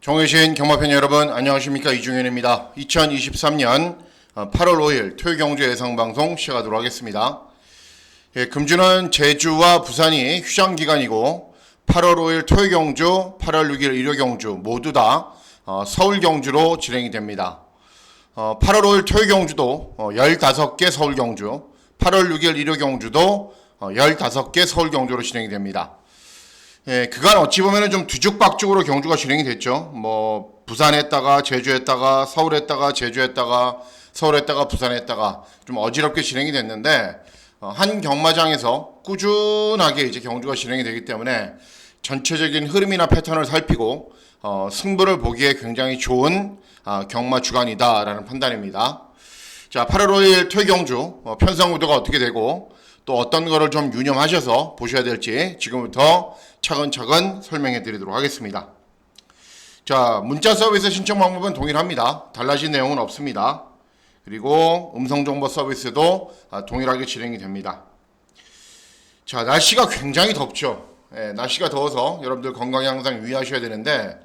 경외신 경마팬 여러분 안녕하십니까, 이중현입니다. 2023년 8월 5일 토요일 경주 예상방송 시작하도록 하겠습니다. 금주는 제주와 부산이 휴장기간이고 8월 5일 토요일 경주, 8월 6일 일요 경주 모두 다 서울 경주로 진행이 됩니다. 8월 5일 토요일 경주도 15개 서울 경주, 8월 6일 일요 경주도 15개 서울 경주로 진행이 됩니다. 그간 어찌 보면은 좀 뒤죽박죽으로 경주가 진행이 됐죠. 부산했다가 제주했다가 서울했다가 제주했다가 서울했다가 부산했다가 좀 어지럽게 진행이 됐는데, 한 경마장에서 꾸준하게 이제 경주가 진행이 되기 때문에 전체적인 흐름이나 패턴을 살피고 승부를 보기에 굉장히 좋은 경마 주간이다라는 판단입니다. 자, 8월 5일 토요일 경주 편성 구도가 어떻게 되고 또 어떤 거를 좀 유념하셔서 보셔야 될지 지금부터 차근차근 설명해 드리도록 하겠습니다. 자, 문자 서비스 신청 방법은 동일합니다. 달라진 내용은 없습니다. 그리고 음성정보 서비스도 동일하게 진행이 됩니다. 자, 날씨가 굉장히 덥죠. 날씨가 더워서 여러분들 건강에 항상 유의하셔야 되는데,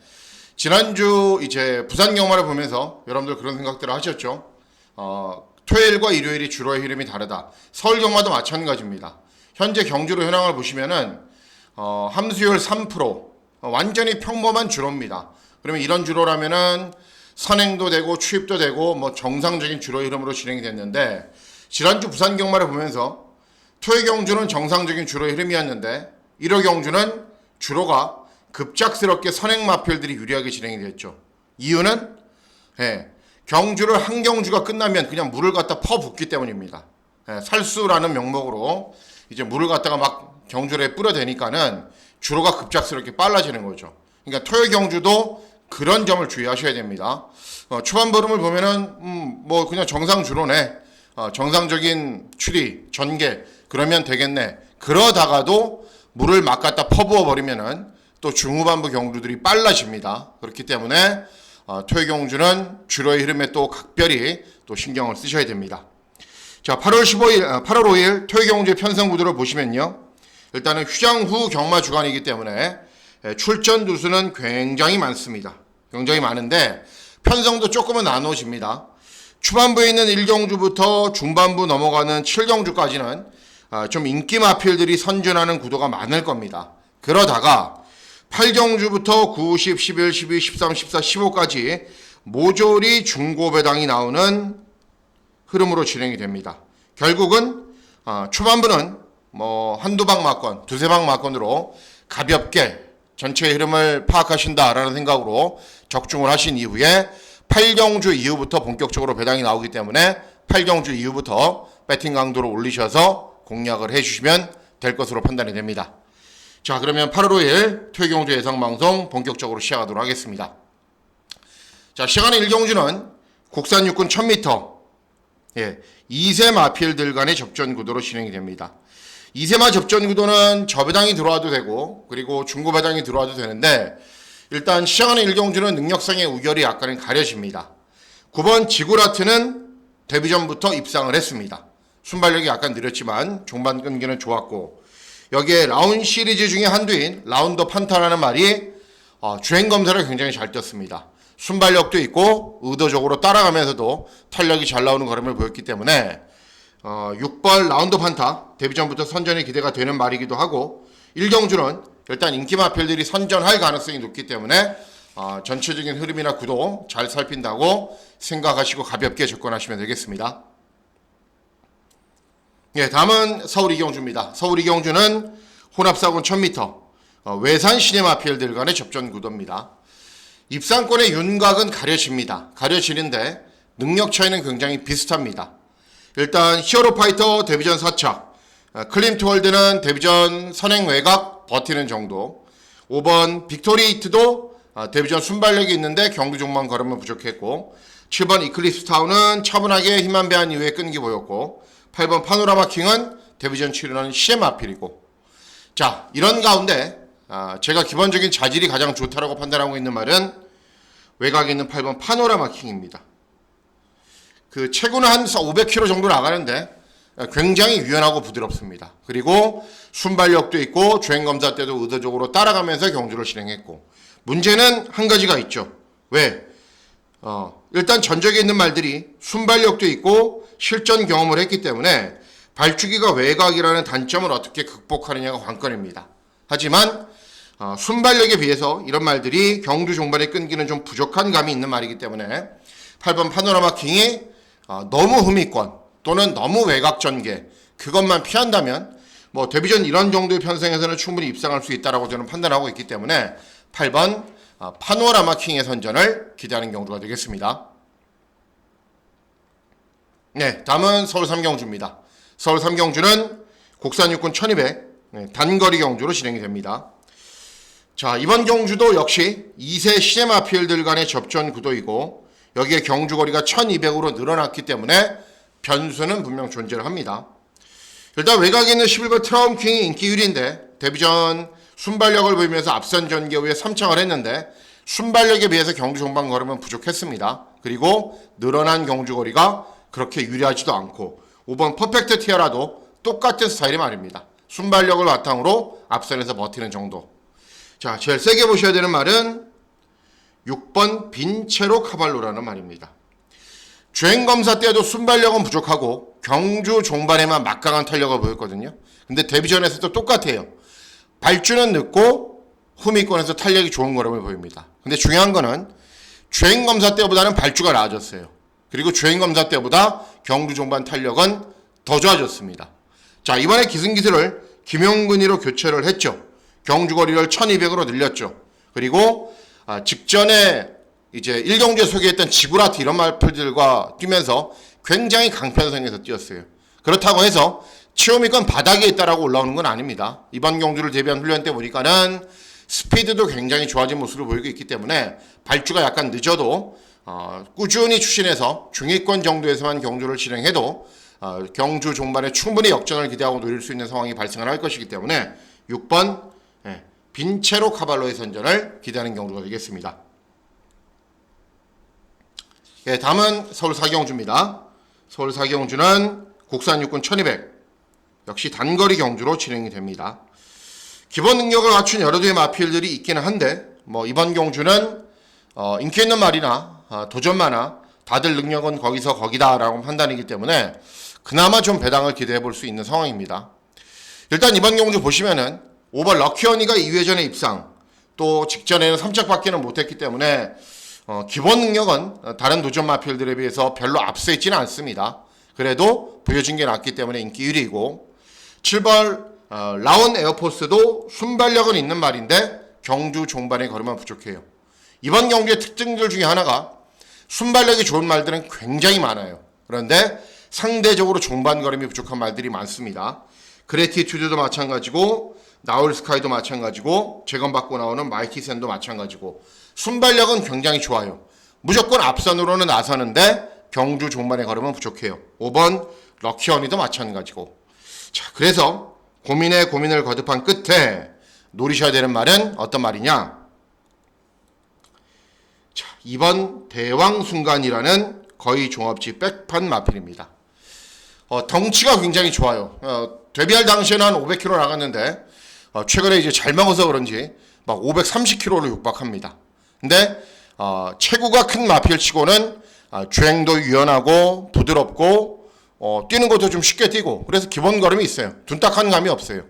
지난주 이제 부산 경마를 보면서 여러분들 그런 생각들을 하셨죠. 토요일과 일요일이 주로의 흐름이 다르다. 서울 경마도 마찬가지입니다. 현재 경주로 현황을 보시면은 함수율 3%, 완전히 평범한 주로입니다. 그러면 이런 주로라면은 선행도 되고 추입도 되고 정상적인 주로의 흐름으로 진행이 됐는데, 지난주 부산 경마를 보면서 토요일 경주는 정상적인 주로의 흐름이었는데 일요 경주는 주로가 급작스럽게 선행 마필들이 유리하게 진행이 됐죠. 이유는 경주를 한 경주가 끝나면 그냥 물을 갖다 퍼붓기 때문입니다. 살수라는 명목으로 이제 물을 갖다가 막 경주에 뿌려대니까는 주로가 급작스럽게 빨라지는 거죠. 그러니까 토요일 경주도 그런 점을 주의하셔야 됩니다. 초반 보름을 보면은 그냥 정상 주로네, 정상적인 추리, 전개 그러면 되겠네. 그러다가도 물을 막 갖다 퍼부어 버리면은 또 중후반부 경주들이 빨라집니다. 그렇기 때문에 토요일 경주는 주로의 흐름에 또 각별히 또 신경을 쓰셔야 됩니다. 자, 8월 5일 토요일 경주의 편성 구도를 보시면요. 일단은 휴장 후 경마 주간이기 때문에 출전 두수는 굉장히 많습니다. 굉장히 많은데 편성도 조금은 나눠집니다. 초반부에 있는 1경주부터 중반부 넘어가는 7경주까지는 좀 인기 마필들이 선전하는 구도가 많을 겁니다. 그러다가 8경주부터 9, 10, 11, 12, 13, 14, 15까지 모조리 중고배당이 나오는 흐름으로 진행이 됩니다. 결국은 초반부는 한두 방 맞건, 두세 방 맞건으로 가볍게 전체의 흐름을 파악하신다라는 생각으로 적중을 하신 이후에 8경주 이후부터 본격적으로 배당이 나오기 때문에 8경주 이후부터 배팅 강도를 올리셔서 공략을 해주시면 될 것으로 판단이 됩니다. 자, 그러면 8월 5일 토요일 경주 예상방송 본격적으로 시작하도록 하겠습니다. 자, 시간의 1경주는 국산 육군 1000m 2세 마필들 간의 접전 구도로 진행이 됩니다. 2세마 접전 구도는 저배당이 들어와도 되고 그리고 중고배당이 들어와도 되는데, 일단 시작하는 1경주는 능력상의 우결이 약간은 가려집니다. 9번 지구라트는 데뷔 전부터 입상을 했습니다. 순발력이 약간 느렸지만 종반 끈기는 좋았고, 여기에 라운 시리즈 중에 한두인 라운더 판타라는 말이 주행 검사를 굉장히 잘 떴습니다. 순발력도 있고 의도적으로 따라가면서도 탄력이 잘 나오는 걸음을 보였기 때문에 6번 라운더 판타 데뷔 전부터 선전이 기대가 되는 말이기도 하고, 1경주는 일단 인기 마필들이 선전할 가능성이 높기 때문에 전체적인 흐름이나 구도 잘 살핀다고 생각하시고 가볍게 접근하시면 되겠습니다. 다음은 서울 이경주입니다. 서울 이경주는 혼합사군 1000m 외산 시네마필들 간의 접전 구도입니다. 입상권의 윤곽은 가려집니다. 가려지는데 능력 차이는 굉장히 비슷합니다. 일단 히어로 파이터 데뷔전 4착, 클림트 월드는 데뷔전 선행 외곽 버티는 정도, 5번 빅토리 히트도 데뷔전 순발력이 있는데 경기 종만 걸으면 부족했고, 7번 이클립스 타운은 차분하게 힘만 배한 이후에 끈기 보였고, 8번 파노라마 킹은 데뷔전 치르는 시네마필이고, 자, 이런 가운데 제가 기본적인 자질이 가장 좋다라고 판단하고 있는 말은 외곽에 있는 8번 파노라마 킹입니다. 그 체구는 한 500km 정도 나가는데 굉장히 유연하고 부드럽습니다. 그리고 순발력도 있고 주행검사 때도 의도적으로 따라가면서 경주를 진행했고, 문제는 한 가지가 있죠. 왜? 일단 전적에 있는 말들이 순발력도 있고 실전 경험을 했기 때문에 발주기가 외곽이라는 단점을 어떻게 극복하느냐가 관건입니다. 하지만 순발력에 비해서 이런 말들이 경주 종반의 끈기는 좀 부족한 감이 있는 말이기 때문에 8번 파노라마 킹이 너무 흠이권 또는 너무 외곽 전개 그것만 피한다면 뭐 데뷔전 이런 정도의 편성에서는 충분히 입상할 수 있다라고 저는 판단하고 있기 때문에 8번 파노라마 킹의 선전을 기대하는 경주가 되겠습니다. 네, 다음은 서울 3경주입니다. 서울 3경주는 국산 육군 1200 단거리 경주로 진행이 됩니다. 자, 이번 경주도 역시 2세 시네마필들 간의 접전 구도이고 여기에 경주 거리가 1200으로 늘어났기 때문에 변수는 분명 존재를 합니다. 일단 외곽에 있는 11번 트라움 킹이 인기 1위인데 데뷔전 순발력을 보이면서 앞선 전개 후에 3창을 했는데 순발력에 비해서 경주 종반 걸음은 부족했습니다. 그리고 늘어난 경주 거리가 그렇게 유리하지도 않고 5번 퍼펙트 티아라도 똑같은 스타일이 말입니다. 순발력을 바탕으로 앞선에서 버티는 정도. 자, 제일 세게 보셔야 되는 말은 6번 빈체로 카발로라는 말입니다. 주행검사 때도 순발력은 부족하고 경주 종반에만 막강한 탄력을 보였거든요. 근데 데뷔전에서도 똑같아요. 발주는 늦고 후미권에서 탄력이 좋은 걸음을 보입니다. 근데 중요한 거는 주행검사 때보다는 발주가 나아졌어요. 그리고 주행검사 때보다 경주 종반 탄력은 더 좋아졌습니다. 자, 이번에 기승기술을 김용근이로 교체를 했죠. 경주 거리를 1200으로 늘렸죠. 그리고 직전에 이제 1경주에 소개했던 지구라트 이런 말들과 뛰면서 굉장히 강편성에서 뛰었어요. 그렇다고 해서 치오미건 바닥에 있다라고 올라오는 건 아닙니다. 이번 경주를 대비한 훈련 때 보니까는 스피드도 굉장히 좋아진 모습을 보이고 있기 때문에 발주가 약간 늦어도 꾸준히 추진해서 중위권 정도에서만 경주를 진행해도 경주 종반에 충분히 역전을 기대하고 노릴 수 있는 상황이 발생을 할 것이기 때문에 6번 빈체로 카발로의 선전을 기대하는 경주가 되겠습니다. 예, 다음은 서울 4경주입니다. 서울 4경주는 국산 육군 1200 역시 단거리 경주로 진행이 됩니다. 기본 능력을 갖춘 여러 대의 마필들이 있기는 한데 뭐 이번 경주는 인기 있는 말이나 도전마나 다들 능력은 거기서 거기다라고 판단이기 때문에 그나마 좀 배당을 기대해 볼 수 있는 상황입니다. 일단 이번 경주 보시면은 5번 럭키언니가 2회전에 입상 또 직전에는 3착밖에는 못했기 때문에 기본 능력은 다른 도전 마필들에 비해서 별로 앞서 있지는 않습니다. 그래도 보여준 게 낫기 때문에 인기 1위이고 7번 라운 에어포스도 순발력은 있는 말인데 경주 종반의 걸음은 부족해요. 이번 경주의 특징들 중에 하나가 순발력이 좋은 말들은 굉장히 많아요. 그런데 상대적으로 종반 걸음이 부족한 말들이 많습니다. 그래티튜드도 마찬가지고 나울스카이도 마찬가지고 재건받고 나오는 마이티센도 마찬가지고 순발력은 굉장히 좋아요. 무조건 앞선으로는 나서는데 경주 종반의 걸음은 부족해요. 5번 럭키언니도 마찬가지고. 자, 그래서 고민을 거듭한 끝에 노리셔야 되는 말은 어떤 말이냐? 자, 2번 대왕순간이라는 거의 종합지 백판 마필입니다. 덩치가 굉장히 좋아요. 데뷔할 당시에는 한 500kg 나갔는데 최근에 이제 잘 먹어서 그런지 막 530kg를 육박합니다. 근데 체구가 큰 마필치고는 주행도 유연하고 부드럽고 뛰는 것도 좀 쉽게 뛰고 그래서 기본 걸음이 있어요. 둔탁한 감이 없어요.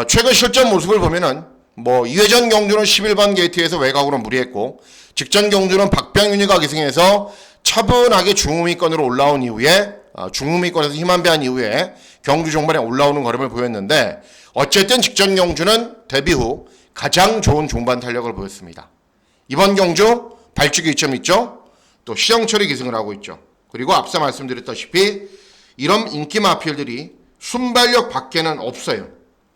최근 실전 모습을 보면은 뭐 2회전 경주는 11번 게이트에서 외곽으로 무리했고 직전 경주는 박병윤이가 기승해서 차분하게 중후미권으로 올라온 이후에 중후미권에서 힘안배한 이후에 경주 종반에 올라오는 걸음을 보였는데 어쨌든 직전 경주는 데뷔 후 가장 좋은 종반 탄력을 보였습니다. 이번 경주 발주기 2점 있죠? 또 시영철이 기승을 하고 있죠. 그리고 앞서 말씀드렸다시피 이런 인기 마필들이 순발력 밖에는 없어요.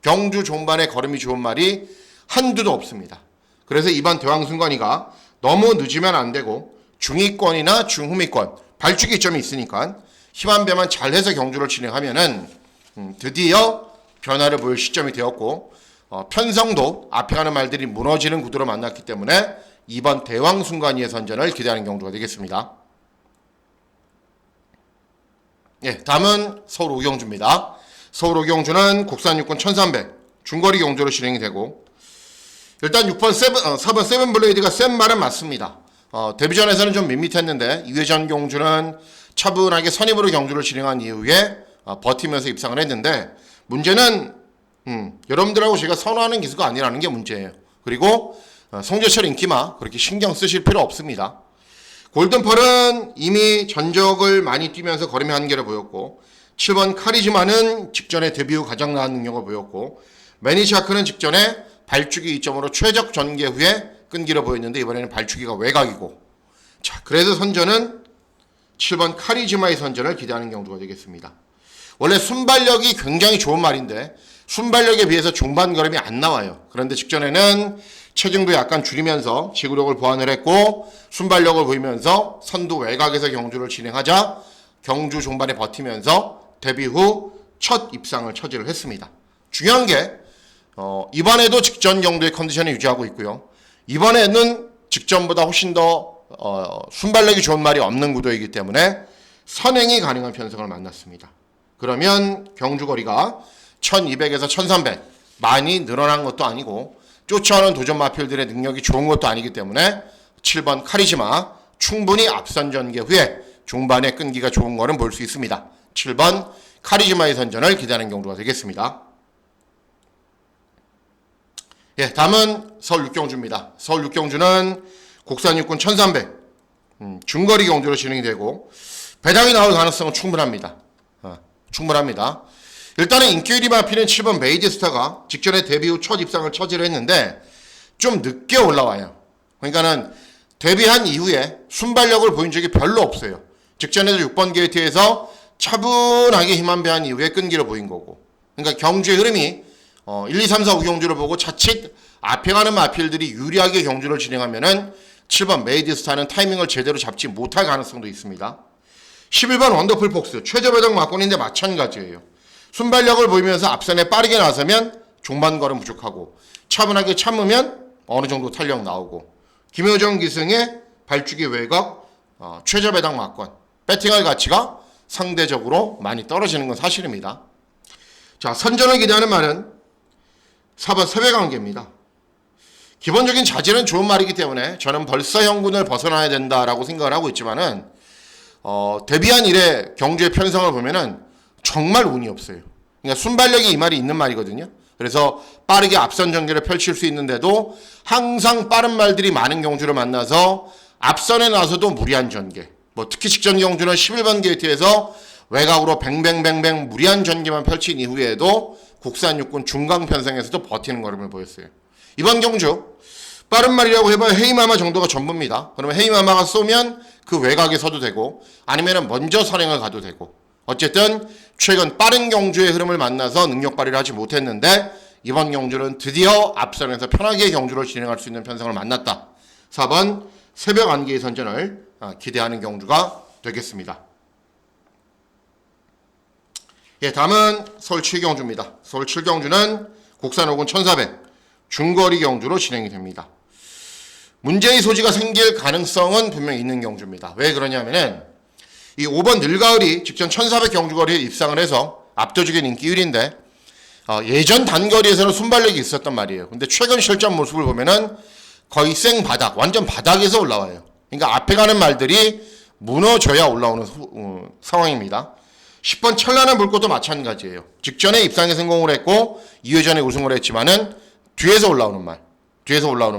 경주 종반에 걸음이 좋은 말이 한두도 없습니다. 그래서 이번 대왕순간이가 너무 늦으면 안 되고 중위권이나 중후미권 발주기 2점이 있으니까 힘한 배만 잘해서 경주를 진행하면은 드디어 변화를 보일 시점이 되었고 편성도 앞에 가는 말들이 무너지는 구도로 만났기 때문에 이번 대왕순간이의 선전을 기대하는 경주가 되겠습니다. 예, 다음은 서울 5경주입니다. 서울 5경주는 국산 육군 1300 중거리 경주로 진행이 되고 일단 4번 세븐블레이드가 센 말은 맞습니다. 데뷔전에서는 좀 밋밋했는데 2회전 경주는 차분하게 선입으로 경주를 진행한 이후에 버티면서 입상을 했는데 문제는 여러분들하고 제가 선호하는 기수가 아니라는 게 문제예요. 그리고 송재철 인기마 그렇게 신경 쓰실 필요 없습니다. 골든펄은 이미 전적을 많이 뛰면서 걸음의 한계를 보였고 7번 카리즈마는 직전에 데뷔 후 가장 나은 능력을 보였고 매니샤크는 직전에 발주기 2점으로 최적 전개 후에 끈기를 보였는데 이번에는 발주기가 외곽이고 자 그래서 선전은 7번 카리즈마의 선전을 기대하는 경주가 되겠습니다. 원래 순발력이 굉장히 좋은 말인데 순발력에 비해서 중반 걸음이 안 나와요. 그런데 직전에는 체중도 약간 줄이면서 지구력을 보완을 했고 순발력을 보이면서 선두 외곽에서 경주를 진행하자 경주 종반에 버티면서 데뷔 후 첫 입상을 처지를 했습니다. 중요한 게 이번에도 직전 경주의 컨디션을 유지하고 있고요. 이번에는 직전보다 훨씬 더 순발력이 좋은 말이 없는 구도이기 때문에 선행이 가능한 편성을 만났습니다. 그러면 경주거리가 1200에서 1300 많이 늘어난 것도 아니고 쫓아오는 도전 마필들의 능력이 좋은 것도 아니기 때문에 7번 카리즈마 충분히 앞선 전개 후에 중반에 끈기가 좋은 거는 볼 수 있습니다. 7번 카리즈마의 선전을 기대하는 경주가 되겠습니다. 예, 다음은 서울 6경주입니다. 서울 6경주는 국산 육군 1300 중거리 경주로 진행이 되고 배당이 나올 가능성은 충분합니다. 충분합니다. 일단은 인기 1위 마필인 7번 메이드스타가 직전에 데뷔 후 첫 입상을 처지를 했는데 좀 늦게 올라와요. 그러니까는 데뷔한 이후에 순발력을 보인 적이 별로 없어요. 직전에도 6번 게이트에서 차분하게 힘 한 배한 이후에 끈기를 보인 거고 그러니까 경주의 흐름이 1, 2, 3, 4, 5 경주를 보고 자칫 앞에 가는 마필들이 유리하게 경주를 진행하면은 7번 메이드스타는 타이밍을 제대로 잡지 못할 가능성도 있습니다. 11번 원더풀 폭스 최저 배당 막권인데 마찬가지예요. 순발력을 보이면서 앞선에 빠르게 나서면 종반 걸음 부족하고 차분하게 참으면 어느 정도 탄력 나오고 김효정 기승의 발주기 외곽 최저 배당 막권 배팅할 가치가 상대적으로 많이 떨어지는 건 사실입니다. 자 선전을 기대하는 말은 4번 세배관계입니다. 기본적인 자질은 좋은 말이기 때문에 저는 벌써 형군을 벗어나야 된다라고 생각을 하고 있지만은 데뷔한 이래 경주의 편성을 보면은 정말 운이 없어요. 그러니까 순발력이 이 말이 있는 말이거든요. 그래서 빠르게 앞선 전개를 펼칠 수 있는데도 항상 빠른 말들이 많은 경주를 만나서 앞선에 나서도 무리한 전개. 특히 직전 경주는 11번 게이트에서 외곽으로 뱅뱅뱅뱅 무리한 전개만 펼친 이후에도 국산 육군 중강 편성에서도 버티는 걸음을 보였어요. 이번 경주 빠른 말이라고 해봐야 헤이마마 정도가 전부입니다. 그러면 헤이마마가 쏘면 그 외곽에 서도 되고 아니면 먼저 선행을 가도 되고 어쨌든 최근 빠른 경주의 흐름을 만나서 능력 발휘를 하지 못했는데 이번 경주는 드디어 앞선에서 편하게 경주를 진행할 수 있는 편성을 만났다. 4번 새벽 안개의 선전을 기대하는 경주가 되겠습니다. 예, 다음은 서울 7경주입니다. 서울 7경주는 국산 5군 1400 중거리 경주로 진행이 됩니다. 문제의 소지가 생길 가능성은 분명히 있는 경주입니다. 왜 그러냐면은 이 5번 늘가을이 직전 1400 경주거리에 입상을 해서 압도적인 인기 1위인데 예전 단거리에서는 순발력이 있었단 말이에요. 근데 최근 실전 모습을 보면은 거의 생바닥, 완전 바닥에서 올라와요. 그러니까 앞에 가는 말들이 무너져야 올라오는 상황입니다. 10번 찬란한 불꽃도 마찬가지예요. 직전에 입상에 성공을 했고 2회전에 우승을 했지만은 뒤에서 올라오는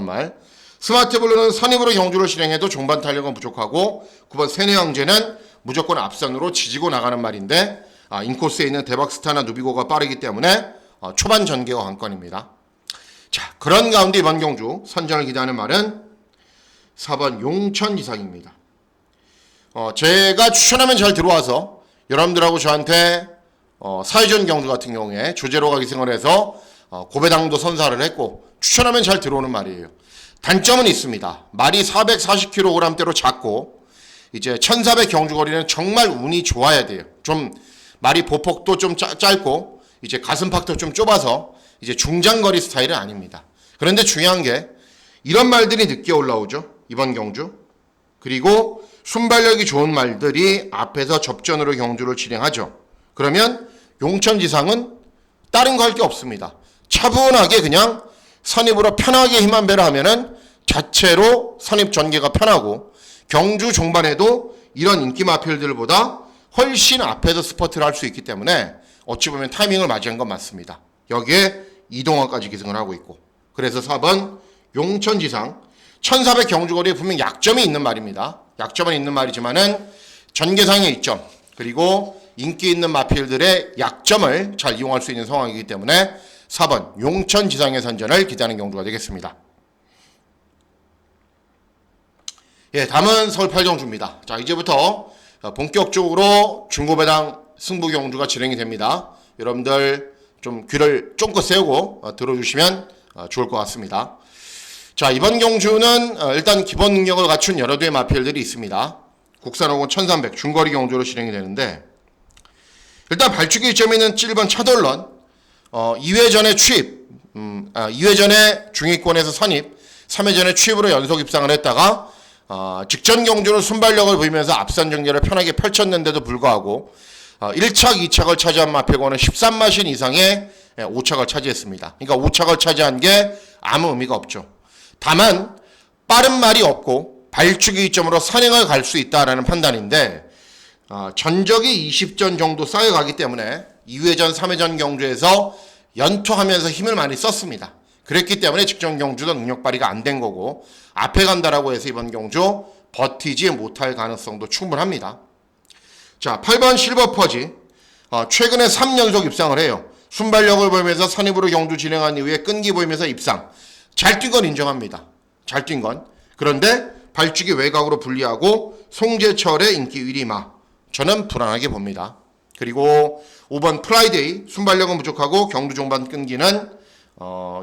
말. 스마트블루는 선입으로 경주를 진행해도 종반 탄력은 부족하고 9번 세뇌왕제는 무조건 앞선으로 지지고 나가는 말인데 인코스에 있는 대박스타나 누비고가 빠르기 때문에 초반 전개가 관건입니다. 자, 그런 가운데 이번 경주 선전을 기대하는 말은 4번 용천지상입니다. 제가 추천하면 잘 들어와서 여러분들하고 저한테 사회전 경주 같은 경우에 조제로가 기승을 해서 고배당도 선사를 했고 추천하면 잘 들어오는 말이에요. 단점은 있습니다. 말이 440kg대로 작고 이제 1400 경주거리는 정말 운이 좋아야 돼요. 좀 말이 보폭도 좀 짧고 이제 가슴팍도 좀 좁아서 이제 중장거리 스타일은 아닙니다. 그런데 중요한 게 이런 말들이 늦게 올라오죠. 이번 경주. 그리고 순발력이 좋은 말들이 앞에서 접전으로 경주를 진행하죠. 그러면 용천지상은 다른 거 할 게 없습니다. 차분하게 그냥 선입으로 편하게 힘만 배를 하면은 자체로 선입 전개가 편하고 경주 종반에도 이런 인기 마필들보다 훨씬 앞에서 스퍼트를 할 수 있기 때문에 어찌 보면 타이밍을 맞이한 건 맞습니다. 여기에 이동화까지 기승을 하고 있고 그래서 4번 용천지상 1400 경주거리에 분명 약점이 있는 말입니다. 약점은 있는 말이지만은 전개상의 이점 그리고 인기 있는 마필들의 약점을 잘 이용할 수 있는 상황이기 때문에 4번 용천지상의 선전을 기대하는 경주가 되겠습니다. 예, 다음은 서울 8경주입니다. 자, 이제부터 본격적으로 중고배당 승부 경주가 진행이 됩니다. 여러분들 좀 귀를 쫑긋 세우고 들어주시면 좋을 것 같습니다. 자, 이번 경주는 일단 기본 능력을 갖춘 여러 대의 마필들이 있습니다. 국산호군 1300 중거리 경주로 진행이 되는데 일단 발주기 점이 있는 7번 차돌런 2회전에 취입 2회전에 중위권에서 선입 3회전에 취입으로 연속 입상을 했다가 직전 경주는 순발력을 보이면서 앞선 경기를 편하게 펼쳤는데도 불구하고 1착, 2착을 차지한 마필고는 13마신 이상의 5착을 차지했습니다. 그러니까 5착을 차지한 게 아무 의미가 없죠. 다만 빠른 말이 없고 발주기 점으로 선행을 갈 수 있다라는 판단인데 전적이 20전 정도 쌓여가기 때문에 2회전, 3회전 경주에서 연투하면서 힘을 많이 썼습니다. 그랬기 때문에 직전 경주도 능력 발휘가 안 된 거고 앞에 간다라고 해서 이번 경주 버티지 못할 가능성도 충분합니다. 자, 8번 실버퍼지 최근에 3연속 입상을 해요. 순발력을 보이면서 선입으로 경주 진행한 이후에 끈기 보이면서 입상. 잘 뛴 건 인정합니다. 잘 뛴 건. 그런데 발주기 외곽으로 불리하고 송재철의 인기 1위마. 저는 불안하게 봅니다. 그리고 5번 프라이데이 순발력은 부족하고 경주 종반 끈기는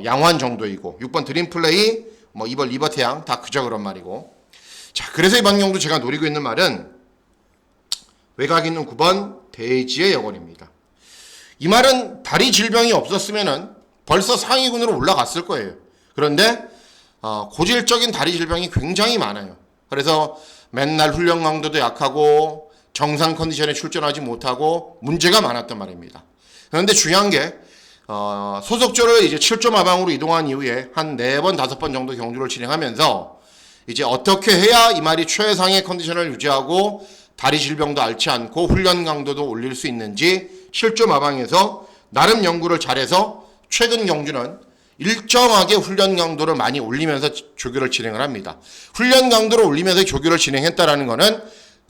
양호한 정도이고 6번 드림플레이 2번 리버태양 다 그저 그런 말이고 자 그래서 이번 경주 제가 노리고 있는 말은 외곽 있는 9번 대지의 여건입니다. 이 말은 다리 질병이 없었으면은 벌써 상위군으로 올라갔을 거예요. 그런데 고질적인 다리 질병이 굉장히 많아요. 그래서 맨날 훈련 강도도 약하고 정상 컨디션에 출전하지 못하고 문제가 많았단 말입니다. 그런데 중요한 게 소속조를 이제 7조 마방으로 이동한 이후에 한 4번, 5번 정도 경주를 진행하면서 이제 어떻게 해야 이 말이 최상의 컨디션을 유지하고 다리 질병도 앓지 않고 훈련 강도도 올릴 수 있는지 7조 마방에서 나름 연구를 잘해서 최근 경주는 일정하게 훈련 강도를 많이 올리면서 조교를 진행을 합니다. 훈련 강도를 올리면서 조교를 진행했다라는 거는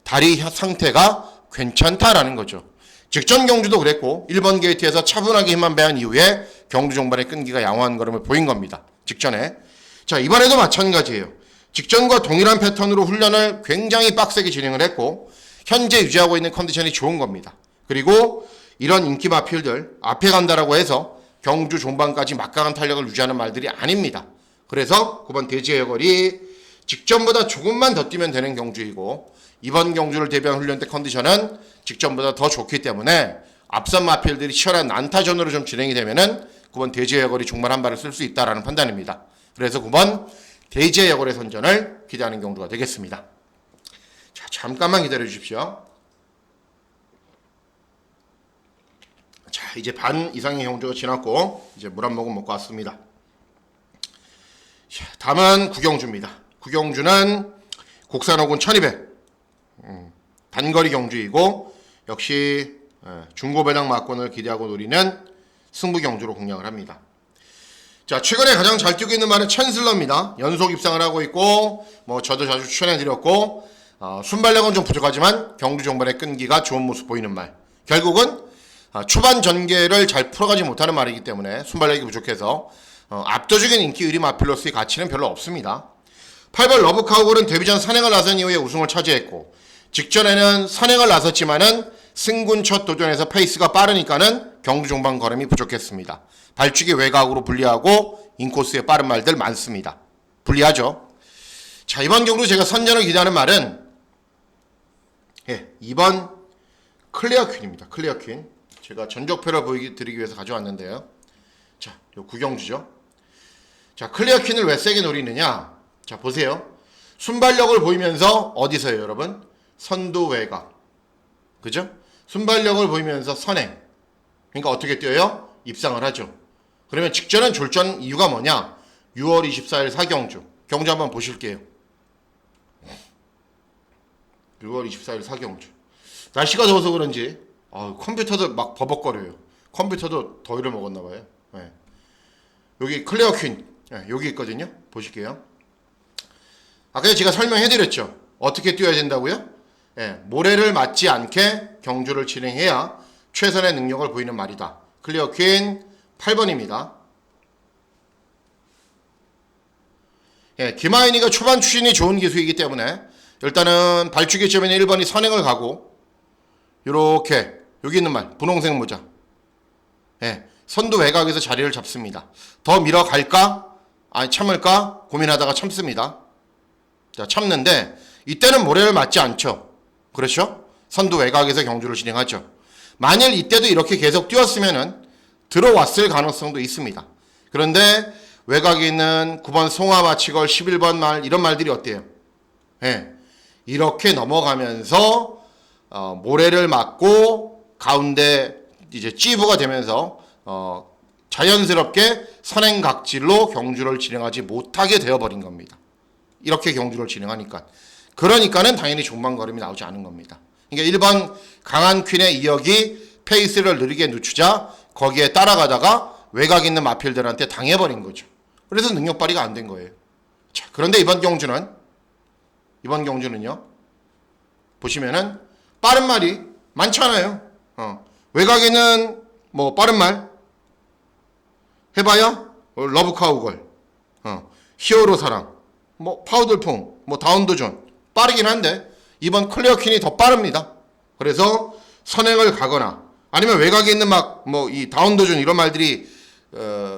다리 상태가 괜찮다라는 거죠. 직전 경주도 그랬고 1번 게이트에서 차분하게 힘만 배한 이후에 경주 종반의 끈기가 양호한 걸음을 보인 겁니다. 직전에. 자, 이번에도 마찬가지예요. 직전과 동일한 패턴으로 훈련을 굉장히 빡세게 진행을 했고 현재 유지하고 있는 컨디션이 좋은 겁니다. 그리고 이런 인기 마필들 앞에 간다라고 해서 경주 종반까지 막강한 탄력을 유지하는 말들이 아닙니다. 그래서 9번 대지의 여걸이 직전보다 조금만 더 뛰면 되는 경주이고 이번 경주를 대비한 훈련 때 컨디션은 직전보다 더 좋기 때문에 앞선 마필들이 치열한 난타전으로 좀 진행이 되면은 9번 대지의 여걸이 종말 한 발을 쓸 수 있다라는 판단입니다. 그래서 9번 대지의 여걸의 선전을 기대하는 경주가 되겠습니다. 자, 잠깐만 기다려 주십시오. 자, 이제 반 이상의 경주가 지났고 이제 물 한 모금 먹고 왔습니다. 자, 다음은 구경주입니다. 구경주는 국산호군 1200 단거리 경주이고 역시 중고배당 막권을 기대하고 노리는 승부 경주로 공략을 합니다. 자, 최근에 가장 잘 뛰고 있는 말은 챈슬러입니다. 연속 입상을 하고 있고 저도 자주 추천해드렸고 순발력은 좀 부족하지만 경주 종반의 끈기가 좋은 모습 보이는 말. 결국은 초반 전개를 잘 풀어가지 못하는 말이기 때문에 순발력이 부족해서 압도적인 인기 1위 마필로스의 가치는 별로 없습니다. 8번 러브카우볼은 데뷔전 선행을 나선 이후에 우승을 차지했고 직전에는 선행을 나섰지만은 승군 첫 도전에서 페이스가 빠르니까는 경주 종반 걸음이 부족했습니다. 발주기 외곽으로 불리하고 인코스에 빠른 말들 많습니다. 불리하죠. 자, 이번 경주 제가 선전을 기대하는 말은 2번 클리어퀸입니다. 클리어퀸. 제가 전적표를 보여드리기 위해서 가져왔는데요. 자, 요 구경주죠. 자, 클리어퀸을 왜 세게 노리느냐? 자, 보세요. 순발력을 보이면서 어디서요, 여러분? 선두 외곽. 그죠? 순발력을 보이면서 선행. 그러니까 어떻게 뛰어요? 입상을 하죠. 그러면 직전은 졸전 이유가 뭐냐? 6월 24일 사경주. 경주 한번 보실게요. 6월 24일 사경주. 날씨가 더워서 그런지 컴퓨터도 막 버벅거려요. 컴퓨터도 더위를 먹었나 봐요. 네. 여기 클레어 퀸 여기 있거든요. 보실게요. 아까 제가 설명해드렸죠. 어떻게 뛰어야 된다고요? 모래를 맞지 않게 경주를 진행해야 최선의 능력을 보이는 말이다. 클레어 퀸 8번입니다. 김하윤이가 초반 추진이 좋은 기수이기 때문에 일단은 발주기 점에는 1번이 선행을 가고 요렇게 여기 있는 말 분홍색 모자 선두 외곽에서 자리를 잡습니다. 더 밀어갈까? 아니 참을까? 고민하다가 참습니다. 자, 참는데 이때는 모래를 맞지 않죠. 그렇죠? 선두 외곽에서 경주를 진행하죠. 만일 이때도 이렇게 계속 뛰었으면은 들어왔을 가능성도 있습니다. 그런데 외곽에 있는 9번 송화마치걸 11번 말 이런 말들이 어때요? 이렇게 넘어가면서 모래를 맞고 가운데 이제 찌부가 되면서 자연스럽게 선행각질로 경주를 진행하지 못하게 되어버린 겁니다. 이렇게 경주를 진행하니까. 그러니까는 당연히 종반걸음이 나오지 않은 겁니다. 그러니까 1번 강한 퀸의 이역이 페이스를 느리게 늦추자 거기에 따라가다가 외곽 있는 마필들한테 당해버린 거죠. 그래서 능력 발휘가 안 된 거예요. 자, 그런데 이번 경주는요. 보시면은 빠른 말이 많잖아요. 외곽에 있는 뭐 빠른 말 해봐야 러브카우걸, 히어로 사랑, 뭐 파우들풍, 뭐 다운도존 빠르긴 한데 이번 클리어퀸이 더 빠릅니다. 그래서 선행을 가거나 아니면 외곽에 있는 막 뭐 이 다운도존 이런 말들이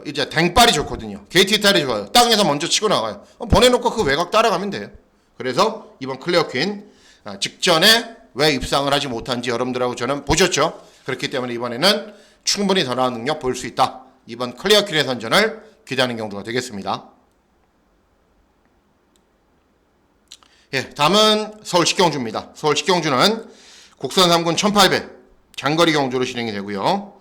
이제 댕빨이 좋거든요. 게이트 이탈이 좋아요. 땅에서 먼저 치고 나가요. 보내놓고 그 외곽 따라가면 돼요. 그래서 이번 클리어퀸 직전에 왜 입상을 하지 못한지 여러분들하고 저는 보셨죠. 그렇기 때문에 이번에는 충분히 더 나은 능력 보일 수 있다. 이번 클리어퀸의 선전을 기대하는 경주가 되겠습니다. 다음은 서울식경주입니다. 서울식경주는 국선 3군 1800 장거리 경주로 진행이 되고요.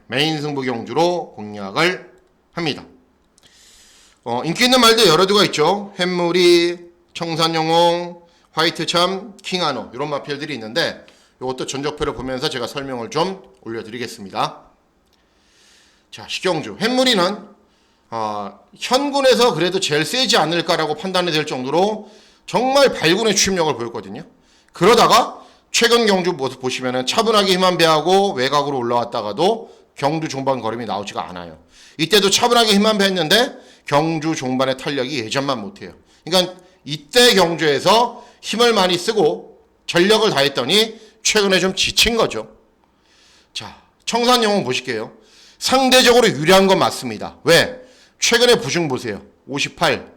메인 승부 경주로 공략을 합니다. 인기 있는 말들 여러 개가 있죠. 햇무리, 청산영웅, 화이트참, 킹하노 이런 마필들이 있는데 이것도 전적표를 보면서 제가 설명을 좀 올려드리겠습니다. 자, 식경주 햇무리는 현군에서 그래도 제일 세지 않을까라고 판단이 될 정도로 정말 발군의 추임력을 보였거든요. 그러다가 최근 경주 모습 보시면은 차분하게 힘만 배하고 외곽으로 올라왔다가도 경주 종반 걸음이 나오지가 않아요. 이때도 차분하게 힘만 배했는데 경주 종반의 탄력이 예전만 못해요. 그러니까 이때 경주에서 힘을 많이 쓰고 전력을 다했더니 최근에 좀 지친 거죠. 자, 청산영웅 보실게요. 상대적으로 유리한 건 맞습니다. 왜? 최근에 부중 보세요. 58,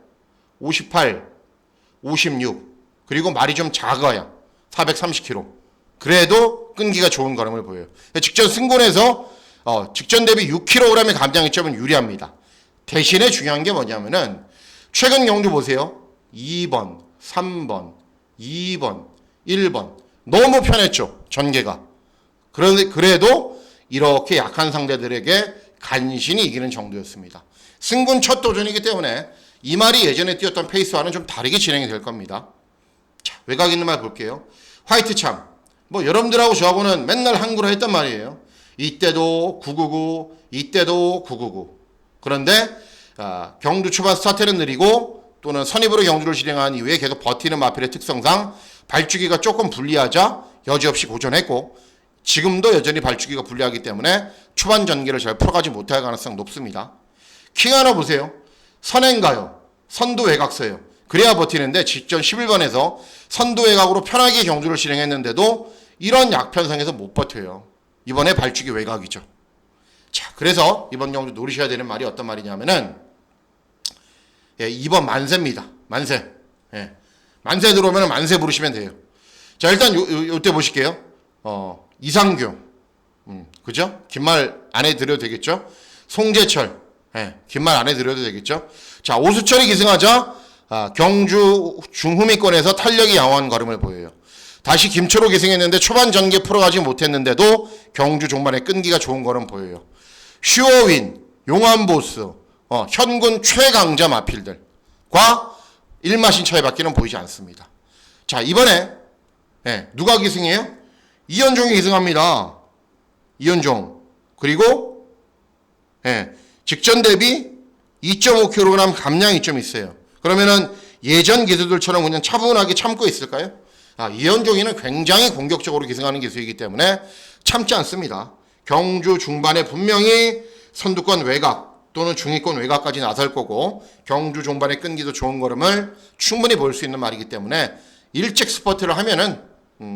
56 그리고 말이 좀 작아요. 430kg. 그래도 끈기가 좋은 걸음을 보여요. 직전 승군에서 직전 대비 6kg의 감량이점은 유리합니다. 대신에 중요한 게 뭐냐면은 최근 경주 보세요. 2번, 3번, 2번, 1번 너무 편했죠. 전개가. 그런데 그래도 이렇게 약한 상대들에게 간신히 이기는 정도였습니다. 승군 첫 도전이기 때문에 이 말이 예전에 뛰었던 페이스와는 좀 다르게 진행이 될 겁니다. 자, 외곽 있는 말 볼게요. 화이트참. 뭐 여러분들하고 저하고는 맨날 항구로 했단 말이에요. 이때도 999, 이때도 999. 그런데 경주 초반 스타트는 느리고 또는 선입으로 경주를 진행한 이후에 계속 버티는 마필의 특성상 발주기가 조금 불리하자 여지없이 고전했고 지금도 여전히 발주기가 불리하기 때문에 초반 전개를 잘 풀어가지 못할 가능성이 높습니다. 킹 하나 보세요. 선행가요. 선두 외곽서요. 그래야 버티는데 직전 11번에서 선두 외곽으로 편하게 경주를 진행했는데도 이런 약편성에서 못 버텨요. 이번에 발주기 외곽이죠. 자, 그래서 이번 경주 노리셔야 되는 말이 어떤 말이냐면은 2번 만세입니다. 만세. 만세 들어오면 만세 부르시면 돼요. 자, 일단 요때 보실게요. 이상규. 그죠? 긴 말 안 해드려도 되겠죠? 송재철. 긴 말 안 해드려도 되겠죠? 자, 오수철이 기승하자 경주 중후미권에서 탄력이 양호한 걸음을 보여요. 다시 김초로 기승했는데 초반 전개 풀어가지 못했는데도 경주 종반에 끈기가 좋은 걸음 보여요. 슈어윈, 용암보스, 현군 최강자 마필들과 1마신 차이밖에는 보이지 않습니다. 자, 이번에 누가 기승해요? 이현종이 기승합니다. 이현종. 그리고 직전 대비 2.5kg 감량이 좀 있어요. 그러면은 예전 기수들처럼 그냥 차분하게 참고 있을까요? 이현종이는 굉장히 공격적으로 기승하는 기수이기 때문에 참지 않습니다. 경주 중반에 분명히 선두권 외곽 또는 중위권 외곽까지 나설 거고, 경주 종반에 끈기도 좋은 걸음을 충분히 볼 수 있는 말이기 때문에 일찍 스퍼트를 하면은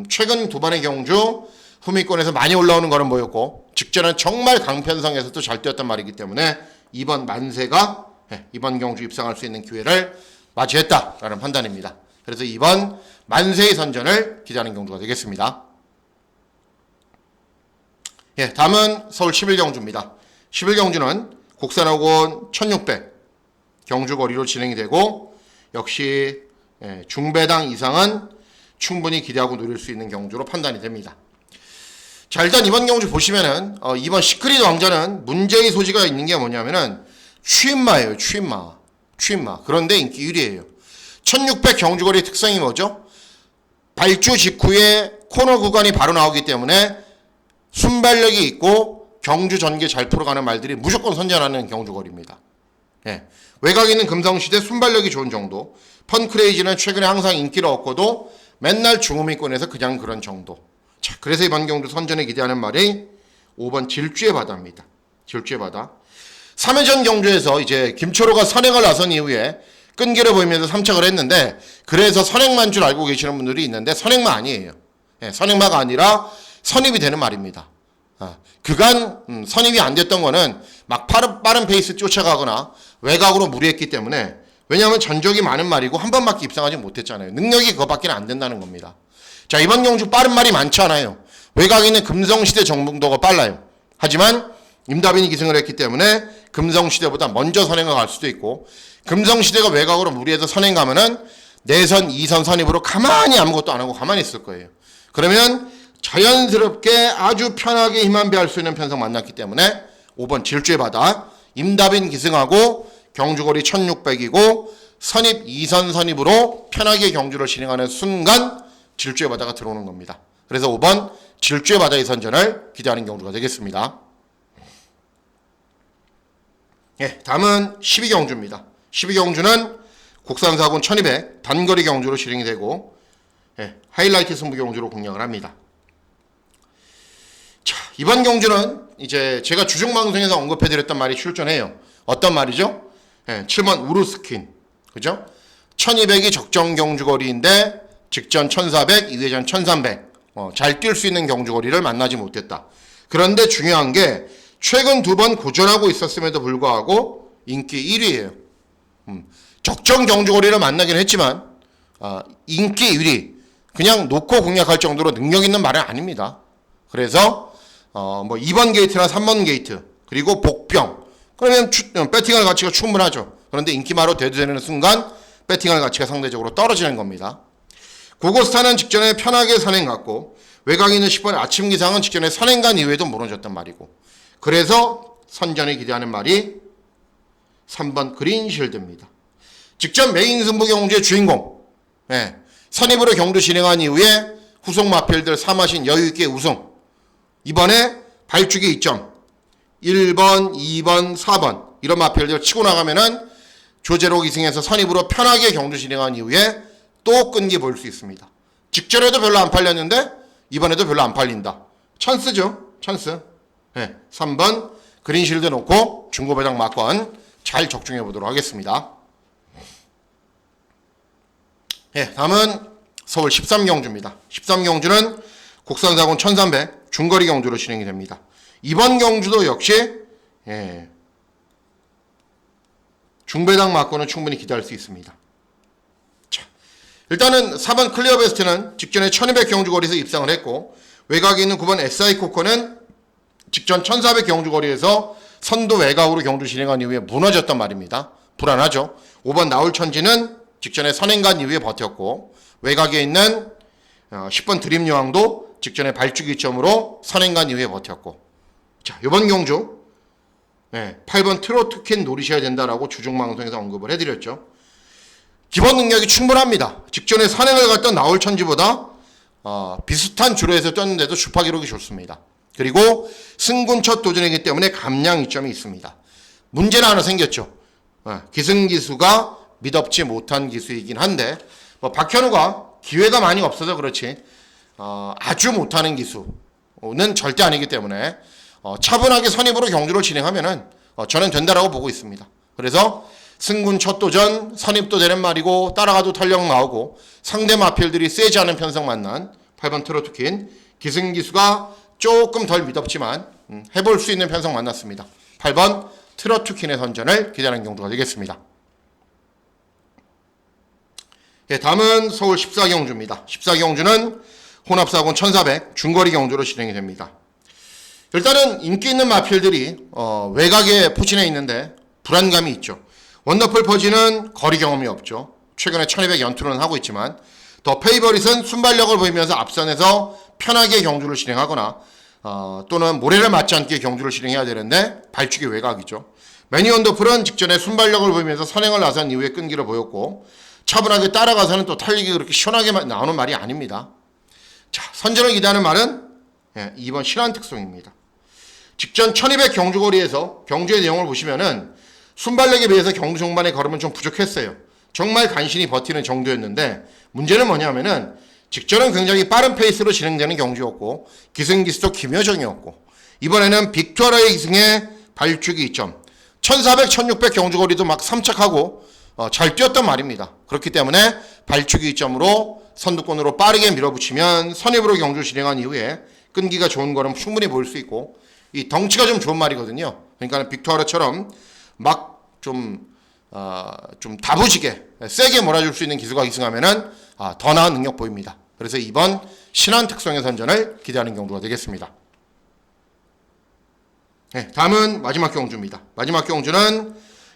최근 두 번의 경주 후미권에서 많이 올라오는 걸음 보였고, 직전은 정말 강편성에서도 잘 뛰었단 말이기 때문에 이번 만세가 이번 경주 입상할 수 있는 기회를 맞이했다라는 판단입니다. 그래서 이번 만세의 선전을 기대하는 경주가 되겠습니다. 다음은 서울 11경주입니다. 11경주는 곡산학원 1600 경주 거리로 진행이 되고, 역시 중배당 이상은 충분히 기대하고 노릴 수 있는 경주로 판단이 됩니다. 자, 일단 이번 경주 보시면은 이번 시크릿 왕자는 문제의 소지가 있는 게 뭐냐면은 취임마예요. 취임마. 그런데 인기 1위예요. 1600 경주거리 특성이 뭐죠? 발주 직후에 코너 구간이 바로 나오기 때문에 순발력이 있고 경주 전개 잘 풀어가는 말들이 무조건 선전하는 경주거리입니다. 외곽에 있는 금성시대 순발력이 좋은 정도, 펀크레이지는 최근에 항상 인기를 얻고도 맨날 중후미권에서 그냥 그런 정도. 자, 그래서 이번 경주 선전에 기대하는 말이 5번 질주의 바다입니다. 질주의 바다. 3회전 경주에서 이제 김초로가 선행을 나선 이후에 끈기를 보이면서 3착을 했는데, 그래서 선행만 줄 알고 계시는 분들이 있는데 선행마 아니에요. 선행마가 아니라 선입이 되는 말입니다. 그간 선입이 안 됐던 거는 막 빠른 페이스 쫓아가거나 외곽으로 무리했기 때문에, 왜냐하면 전적이 많은 말이고 한 번밖에 입상하지 못했잖아요. 능력이 그것밖에 안 된다는 겁니다. 자, 이번 경주 빠른 말이 많지 않아요. 외곽에 있는 금성시대 정도가 빨라요. 하지만 임다빈이 기승을 했기 때문에 금성시대보다 먼저 선행을 갈 수도 있고, 금성시대가 외곽으로 무리해서 선행 가면은 내선 2선 선입으로 가만히 아무것도 안 하고 가만히 있을 거예요. 그러면 자연스럽게 아주 편하게 힘안배할 수 있는 편성 만났기 때문에 5번 질주의 바다, 임다빈 기승하고 경주거리 1600이고 선입 2선 선입으로 편하게 경주를 진행하는 순간 질주의 바다가 들어오는 겁니다. 그래서 5번 질주의 바다의 선전을 기대하는 경주가 되겠습니다. 다음은 12경주입니다. 12경주는 국산사군 1200 단거리 경주로 진행이 되고, 하이라이트 승부 경주로 공략을 합니다. 자, 이번 경주는 이제 제가 주중방송에서 언급해드렸던 말이 출전해요. 어떤 말이죠? 7번 우루스킨. 그죠? 1200이 적정 경주거리인데 직전 1400, 2회전 1300 잘 뛸 수 있는 경주거리를 만나지 못했다. 그런데 중요한 게 최근 두 번 고전하고 있었음에도 불구하고 인기 1위예요. 적정 경주거리를 만나긴 했지만 인기 1위, 그냥 놓고 공략할 정도로 능력 있는 말은 아닙니다. 그래서 뭐 2번 게이트나 3번 게이트 그리고 복병, 그러면 배팅할 가치가 충분하죠. 그런데 인기마로 대두되는 순간 배팅할 가치가 상대적으로 떨어지는 겁니다. 고고스타는 직전에 편하게 선행 갔고, 외곽에 있는 10번 아침 기상은 직전에 선행 간 이후에도 무너졌단 말이고, 그래서 선전에 기대하는 말이 3번 그린실드입니다. 직전 메인 승부 경주의 주인공, 선입으로 경주 진행한 이후에 후속 마필들 3마신 여유있게 우승. 이번에 발주기 2점 1번, 2번, 4번 이런 마필들 치고 나가면은 조제로 이승에서 선입으로 편하게 경주 진행한 이후에 또 끈기 볼 수 있습니다. 직전에도 별로 안 팔렸는데 이번에도 별로 안 팔린다. 찬스죠. 찬스. 3번 그린실드 놓고 중고배당 막권 잘 적중해 보도록 하겠습니다. 다음은 서울 13경주입니다. 13경주는 국산사군 1300 중거리 경주로 진행이 됩니다. 이번 경주도 역시 중배당 막권은 충분히 기대할 수 있습니다. 자, 일단은 4번 클리어 베스트는 직전에 1200 경주거리에서 입상을 했고, 외곽에 있는 9번 SI 코커는 직전 1400 경주거리에서 선두 외곽으로 경주 진행한 이후에 무너졌단 말입니다. 불안하죠. 5번 나울천지는 직전에 선행간 이후에 버텼고, 외곽에 있는 10번 드림여왕도 직전에 발주기점으로 선행간 이후에 버텼고, 자, 이번 경주 8번 트로트킨 노리셔야 된다라고 주중방송에서 언급을 해드렸죠. 기본 능력이 충분합니다. 직전에 선행을 갔던 나홀천지보다 비슷한 주로에서 떴는데도 주파 기록이 좋습니다. 그리고 승군 첫 도전이기 때문에 감량 이점이 있습니다. 문제는 하나 생겼죠. 기승기수가 미덥지 못한 기수이긴 한데 박현우가 기회가 많이 없어서 그렇지 아주 못하는 기수는 절대 아니기 때문에 차분하게 선입으로 경주를 진행하면은 저는 된다라고 보고 있습니다. 그래서 승군 첫 도전 선입도 되는 말이고 따라가도 탄력 나오고 상대 마필들이 세지 않은 편성 만난 8번 트로트킨 기승기수가 조금 덜 미덥지만 해볼 수 있는 편성 만났습니다. 8번 트로트킨의 선전을 기대하는 경주가 되겠습니다. 다음은 서울 14경주입니다. 14경주는 혼합사군 1400 중거리 경주로 진행이 됩니다. 일단은 인기 있는 마필들이 외곽에 포진해 있는데 불안감이 있죠. 원더풀 퍼지는 거리 경험이 없죠. 최근에 1200 연투는 하고 있지만 더 페이버릿은 순발력을 보이면서 앞선에서 편하게 경주를 진행하거나 또는 모래를 맞지 않게 경주를 진행해야 되는데 발축이 외곽이죠. 매니 원더풀은 직전에 순발력을 보이면서 선행을 나선 이후에 끈기를 보였고 차분하게 따라가서는 또 탄력이 그렇게 시원하게 나오는 말이 아닙니다. 자, 선전을 기대하는 말은 2번 신한 특성입니다. 직전 1200 경주거리에서 경주의 내용을 보시면은 순발력에 비해서 경주 종반의 걸음은 좀 부족했어요. 정말 간신히 버티는 정도였는데 문제는 뭐냐면은 직전은 굉장히 빠른 페이스로 진행되는 경주였고 기승기수도 기묘정이었고 이번에는 빅투아라의 기승에 발축이 2점 1400, 1600 경주거리도 막 삼착하고 잘 뛰었단 말입니다. 그렇기 때문에 발축이 2점으로 선두권으로 빠르게 밀어붙이면 선입으로 경주 진행한 이후에 끈기가 좋은 걸음 충분히 보일 수 있고 이 덩치가 좀 좋은 말이거든요. 그러니까 빅투아라처럼 막 좀 다부지게 세게 몰아줄 수 있는 기수가 기승하면은 더 나은 능력 보입니다. 그래서 이번 신한 특성의 선전을 기대하는 경주가 되겠습니다. 다음은 마지막 경주입니다. 마지막 경주는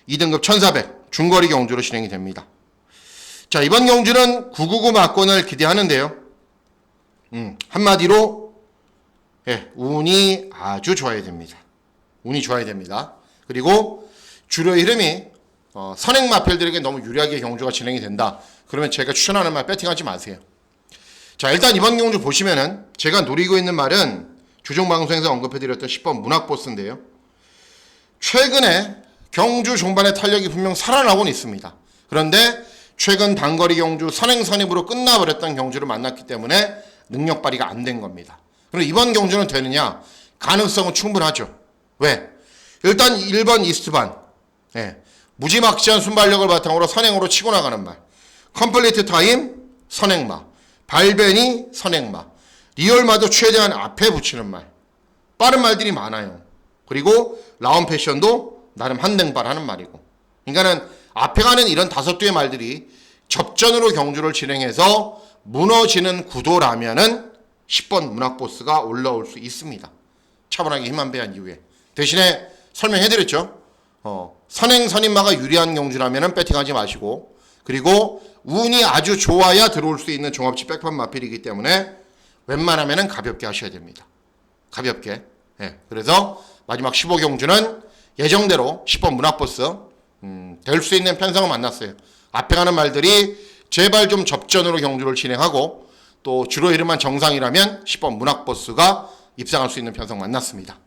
2등급 1400 중거리 경주로 진행이 됩니다. 자, 이번 경주는 999 막권을 기대하는데요. 한마디로 운이 아주 좋아야 됩니다. 운이 좋아야 됩니다. 그리고 주로의 흐름이 선행 마필들에게 너무 유리하게 경주가 진행이 된다. 그러면 제가 추천하는 말 배팅하지 마세요. 자, 일단 이번 경주 보시면은 제가 노리고 있는 말은 주중 방송에서 언급해드렸던 10번 문학보스인데요. 최근에 경주 종반의 탄력이 분명 살아나고는 있습니다. 그런데 최근 단거리 경주 선행 선입으로 끝나버렸던 경주를 만났기 때문에 능력 발휘가 안 된 겁니다. 그럼 이번 경주는 되느냐? 가능성은 충분하죠. 왜? 일단 1번 이스트반 무지막지한 순발력을 바탕으로 선행으로 치고 나가는 말 컴플리트 타임 선행마 발베니 선행마 리얼마도 최대한 앞에 붙이는 말 빠른 말들이 많아요. 그리고 라운 패션도 나름 한등발 하는 말이고 그러니까는 앞에 가는 이런 5개의 말들이 접전으로 경주를 진행해서 무너지는 구도라면은 10번 문학보스가 올라올 수 있습니다. 차분하게 힘만 배한 이후에 대신에 설명해드렸죠. 선행 선임마가 유리한 경주라면은 배팅하지 마시고 그리고 운이 아주 좋아야 들어올 수 있는 종합지 백판 마필이기 때문에 웬만하면은 가볍게 하셔야 됩니다. 가볍게. 그래서 마지막 15경주는 예정대로 10번 문학보스 될 수 있는 편성을 만났어요. 앞에 가는 말들이 제발 좀 접전으로 경주를 진행하고 또 주로 이름만 정상이라면 10번 문학보스가 입상할 수 있는 편성 만났습니다.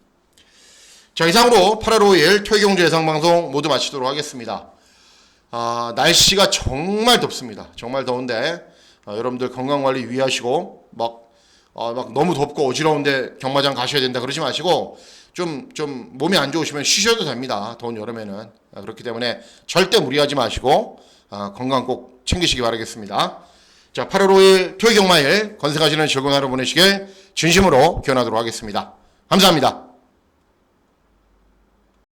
자, 이상으로 8월 5일 토요경주 예상방송 모두 마치도록 하겠습니다. 날씨가 정말 덥습니다. 정말 더운데 여러분들 건강관리 유의하시고 막 너무 덥고 어지러운데 경마장 가셔야 된다 그러지 마시고 좀 몸이 안 좋으시면 쉬셔도 됩니다. 더운 여름에는. 그렇기 때문에 절대 무리하지 마시고 건강 꼭 챙기시기 바라겠습니다. 자, 8월 5일 토요경마일 건승하시는 즐거운 하루 보내시길 진심으로 기원하도록 하겠습니다. 감사합니다.